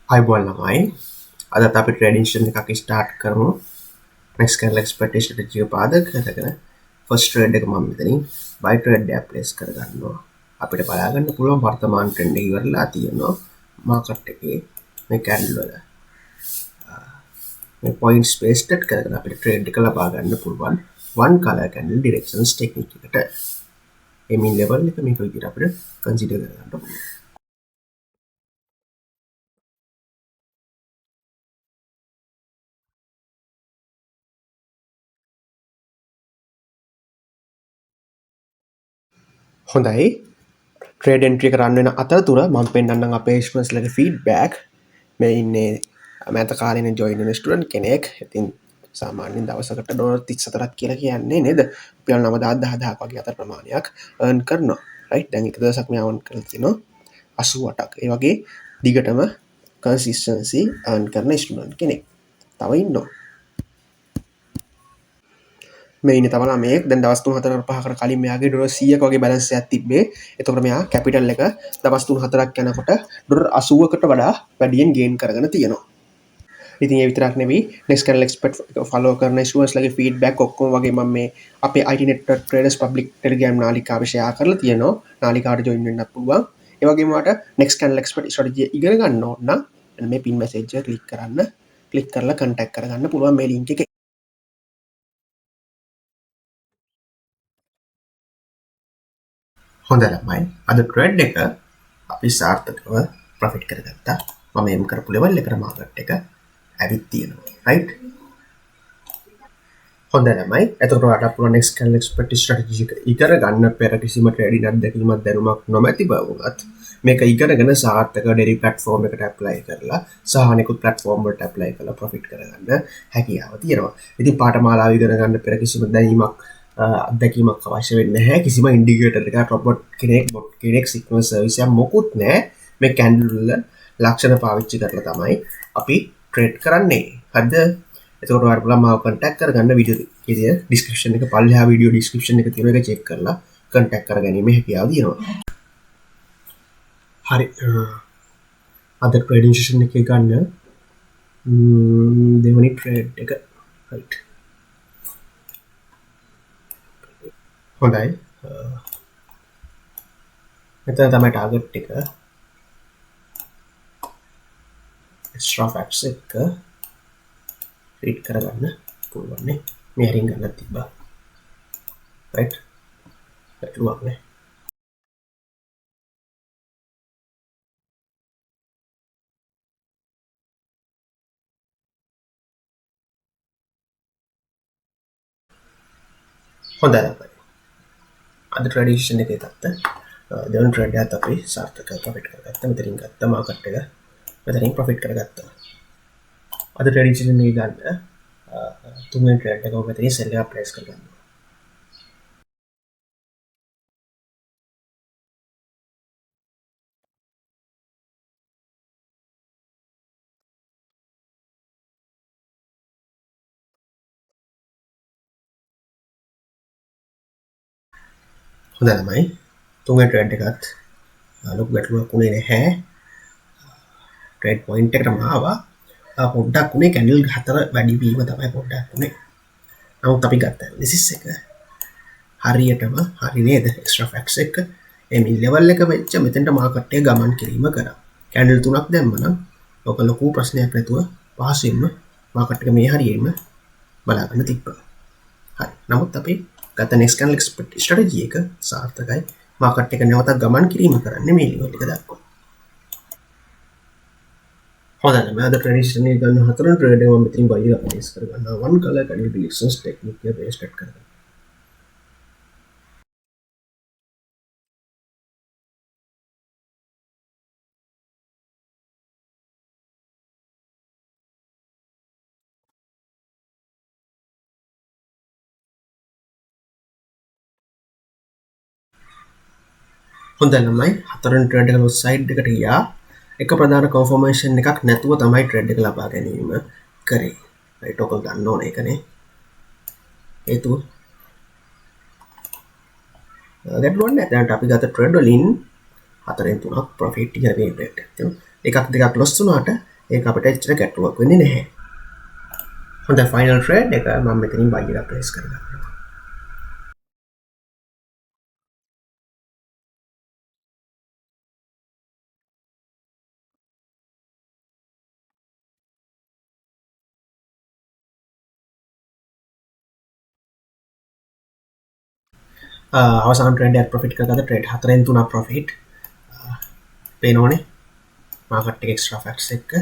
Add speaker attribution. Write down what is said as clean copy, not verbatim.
Speaker 1: අයිබෝල් ළමයි අදත් අපි ට්‍රේඩිෂන් එකක් ස්ටාර්ට් කරමු next කැනල් එක්ස්පෙක්ටේෂන් එක පාදක කරගෙන ෆස්ට් ට්‍රේඩ් එක මම මෙතනින් බයි ට්‍රේඩ් එක ප්ලේස් කරගන්නවා අපිට බලා ගන්න පුළුවන් වර්තමාන ට්‍රෙන්ඩ් එක ඉවරලා තියෙනවා මාකට් එකේ මේ කැන්ඩල් වල මේ පොයින්ට්ස් බේස්ඩ් කරගෙන අපිට ට්‍රේඩ් එක ලබා ගන්න පුළුවන් one color candle directions technique එකට මේ මින් ලෙවල් එක මේක විදිහට අපිට කන්සිඩර් කරගන්න පුළුවන් හොඳයි ට්‍රේඩ් එන්ට්‍රි කරන්න වෙන අතරතුර මම පෙන්වන්නම් අපේ ස්ටුඩන්ට්ස්ලගේ ෆීඩ්බැක් මේ ඉන්නේ මෑත කාලෙන ජොයින් වෙන ස්ටුඩන්ට් කෙනෙක්. ඉතින් සාමාන්‍යයෙන් දවසකට ඩොලර් 34ක් කියලා කියන්නේ නේද? රුපියල් 9,000 වගේ අතර ප්‍රමාණයක් earn කරනවා. right? දැන් එක දවසක් මෙයා earn කරලා තියෙනවා 88ක්. ඒ වගේ දිගටම consistency earn කරන ස්ටුඩන්ට් කෙනෙක්. තව ඉන්නවා. මේ තම මේ දැන් දවස් 3-4 කලින් මෙයාගේ ඩොලර් 100ක වගේ බැලන්ස් එකක් තිබ්බේ. එතකොට මෙයා කැපිටල් එක දවස් 3-4ක් යනකොට ඩොලර් 80කට වඩා වැඩියෙන් ගේන් කරගෙන තියෙනවා. ඉතින් ඒ විතරක් නෙවෙයි next channel expert follow කරන ස්ටුඩන්ට්ස් ලගේ feedback ඔක්කොම වගේ මම මේ අපේ IT network traders public telegram නාලිකාව share කරලා තියෙනවා. නාලිකාවට join වෙන්න පුළුවන්. ඒ වගේම ඔයාලට next channel expert strategy ඉගෙන ගන්න ඕන නම් මේ pin message එක click කරන්න. click කරලා contact කරගන්න පුළුවන් මේ link එකේ. හොඳ ළමයි අද ට්‍රේඩ් එක අපි සාර්ථකව ප්‍රොෆිට් කරගත්තා. මම එම් කරපු ලෙවල් එකට මාකට් එක ඇවිත් තියෙනවා. රයිට්? හොඳ ළමයි. එතකොට ඔයාලට පුළුවන් next channel expert strategy එක ඉගෙන ගන්න පෙර කිසිම ට්‍රේඩින් අත්දැකීමක් දැනුමක් නොමැති බවුණත් මේක ඉගෙනගෙන සාර්ථකව ඩෙරි ප්ලැට්ෆෝම් එකට ඇප්ලයි කරලා සහ අනෙකුත් ප්ලැට්ෆෝම් වලට ඇප්ලයි කරලා ප්‍රොෆිට් කරගන්න හැකියාව තියෙනවා. ඉතින් පාඨමාලාව ඉගෙන ගන්න පෙර කිසිම දැනීමක් අත්දැකීමක් අවශ්‍ය වෙන්නේ නැහැ. කිසිම ඉන්ඩිකේටර් එකක් රොබොට් කෙනෙක් බොට් කෙනෙක් සිග්නල් සර්විස් එකක් මොකුත් නැහැ. මේ කැන්ඩල් වල ලක්ෂණ පාවිච්චි කරලා තමයි අපි ට්‍රේඩ් කරන්නේ. හරිද? එතකොට ඔයාලට පුළුවන් මාව contact කරගන්න වීඩියෝ එකේ description එක පල්ලෙහා වීඩියෝ description එක තියෙන එක check කරලා contact කරගැනීමේ හැකියාව තියෙනවා. හරි. අද trading session එකේ ගන්න දෙවනි trade එක. right. හොඳයි. මෙතන තමයි target එක. extra facts එක රීඩ් කරගන්න පුළුවන් නේ. මේ හරින් ගන්න තිබ්බා. right. පැටලුවක් නේ. හොඳයි. අද ට්‍රැඩිෂන් එකේ තත්ත දෙවන ට්‍රේඩ් එකත් අපි සාර්ථකව ප්‍රොෆිට් කරගත්තා. මෙතනින් ගත්ත මාකට් එක මෙතනින් ප්‍රොෆිට් කරගත්තා. අද ට්‍රැඩිෂන් එකේ ගන්න තුන්වෙනි ට්‍රේඩ් එක මෙතනින් සෙල් එකක් ප්ලේස් කරගන්නවා. හොඳයි ළමයි. තුන්වෙනි ට්‍රේඩ් එකත් ලොකු ගැටලුවක් උනේ නැහැ. ට්‍රේඩ් පොයින්ට් එකටම ආවා. පොඩ්ඩක් උනේ කැන්ඩල් 4 වැඩි වීම තමයි පොඩ්ඩක් උනේ. නමුත් අපි ගත්ත ඇනලිසිස් එක හරියටම හරි නේද? එක්ස්ට්‍රා ෆැක්ට්ස් එක මේ මින් ලෙවල් එක වෙච්ච මෙතෙන්ට මාකට් එක ගමන් කිරීම කරා. කැන්ඩල් 3ක් දැම්මනම් ඔක ලොකු ප්‍රශ්නයක් නැතුව පහසුවෙන්ම මාකට් එක මේ හරියෙම බලාගන්න තිබ්බා. හරි. නමුත් අපි ගත next channel expert strategy එක සාර්ථකයි. මාකට් එක නැවතත් ගමන් කිරීම කරන්නේ මේ ලෙවල් එක දක්වා. හොඳයි මම අද ට්‍රැඩිෂන් එක ගන්න හතරවෙනි ට්‍රේඩ් එක මම මෙතනින් බයි එක ප්ලේස් කරගන්නවා. one color candle predictions technique එක බේස් කරගෙන. හොඳයි ළමයි හතරවෙනි ට්‍රේඩ් එක සයිඩ් එකට ගියා. එක ප්‍රධාන කන්ෆර්මේෂන් එකක් නැතුව තමයි ට්‍රේඩ් එක ලබා ගැනීම කරේ. රයිට් ඔක ගන්න ඕන එකනේ. හේතුව ගැටලුවක් නැහැ. දැන් අපි ගත ට්‍රේඩ් වලින් 4න් 3ක් ප්‍රොෆිට් ඉගෙන ගන්න එකක් දෙකක් ලොස් වුණාට ඒ අපට එච්චර ගැටලුවක් වෙන්නේ නැහැ. හොඳ ෆයිනල් ට්‍රේඩ් එක මම මෙතනින් බයිලා ප්ලේස් කරගන්නවා. අවසාන ට්‍රේඩ් ප්‍රොෆිට් කරගත්ත ට්‍රේඩ් 4න් 3ක් ප්‍රොෆිට් පේනවනේ මාකට් එක එක්ස්ට්‍රා ෆැක්ට්ස් එක්ක